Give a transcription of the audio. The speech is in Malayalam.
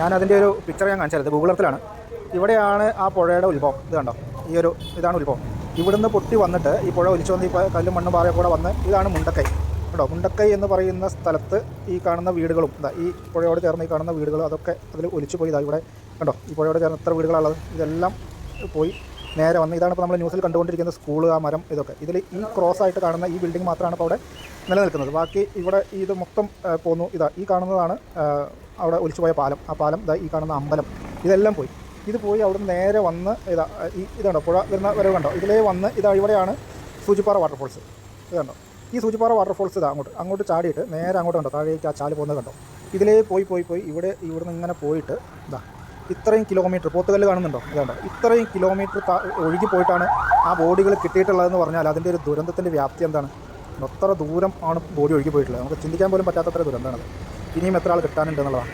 ഞാനതിൻ്റെ ഒരു പിക്ചർ ഞാൻ കാണിച്ചത് ഗൂഗിൾ എർത്തിലാണ്. ഇവിടെയാണ് ആ പുഴയുടെ ഉത്ഭവം. ഇത് കണ്ടോ, ഇതാണ് ഉത്ഭവം. ഇവിടുന്ന് പൊട്ടി വന്നിട്ട് ഈ പുഴ ഒലിച്ചു വന്ന് ഇപ്പോൾ കല്ലും മണ്ണും പാറയൊക്കെ കൂടെ വന്ന് ഇതാണ് മുണ്ടക്കൈ. കേട്ടോ, മുണ്ടക്കൈ എന്ന് പറയുന്ന സ്ഥലത്ത് ഈ കാണുന്ന വീടുകളും ഈ പുഴയോട് ചേർന്ന് ഈ കാണുന്ന വീടുകളും അതൊക്കെ അതിൽ ഒലിച്ചു പോയി. ഇവിടെ കണ്ടോ, ഈ പുഴയോട് ചേർന്ന് എത്ര വീടുകളുള്ളത്, ഇതെല്ലാം പോയി നേരെ വന്ന് ഇതാണ് ഇപ്പോൾ നമ്മൾ ന്യൂസിൽ കണ്ടുകൊണ്ടിരിക്കുന്ന സ്കൂള്, ആ മരം, ഇതൊക്കെ ഇതിൽ ഈ ക്രോസ് ആയിട്ട് കാണുന്ന ഈ ബിൽഡിംഗ് മാത്രമാണ് ഇപ്പോൾ അവിടെ നിലനിൽക്കുന്നത്. ബാക്കി ഇവിടെ ഇത് മൊത്തം പോന്നു. ഈ കാണുന്നതാണ് അവിടെ ഒലിച്ചുപോയ പാലം. ആ പാലം ഈ കാണുന്ന അമ്പലം, ഇതെല്ലാം പോയി. ഇത് പോയി അവിടെ നിന്ന് നേരെ വന്ന് ഇതുണ്ടോ പുഴ വരുന്ന വരവ് കണ്ടോ, ഇതിലേ വന്ന് ഇവിടെയാണ് സൂചിപ്പാറ വാട്ടർഫോൾസ്. ഇത് കണ്ടോ, ഈ സൂചിപ്പാറ വാട്ടർഫോൾസ് അങ്ങോട്ട് ചാടിയിട്ട് നേരെ അങ്ങോട്ട് കണ്ടോ, താഴേക്ക് ആ ചാല് പോകുന്നത് കണ്ടോ. ഇതിലേ പോയി ഇവിടുന്ന് ഇങ്ങനെ പോയിട്ട് ഇത്രയും കിലോമീറ്റർ, പോത്തുകല്ല് കാണുന്നുണ്ടോ, ഇതുണ്ടോ, ഇത്രയും കിലോമീറ്റർ ഒഴുകി പോയിട്ടാണ് ആ ബോഡികൾ കിട്ടിയിട്ടുള്ളതെന്ന് പറഞ്ഞാൽ അതിൻ്റെ ഒരു ദുരന്തത്തിൻ്റെ വ്യാപ്തി എന്താണ്. എത്ര ദൂരം ആണ് ബോഡി ഒഴുകി പോയിട്ടുള്ളത്, നമുക്ക് ചിന്തിക്കാൻ പോലും പറ്റാത്തത്ര ദുരന്തമാണത്. ഇനിയും എത്ര ആൾ കിട്ടാനുണ്ടെന്നുള്ളതാണ്.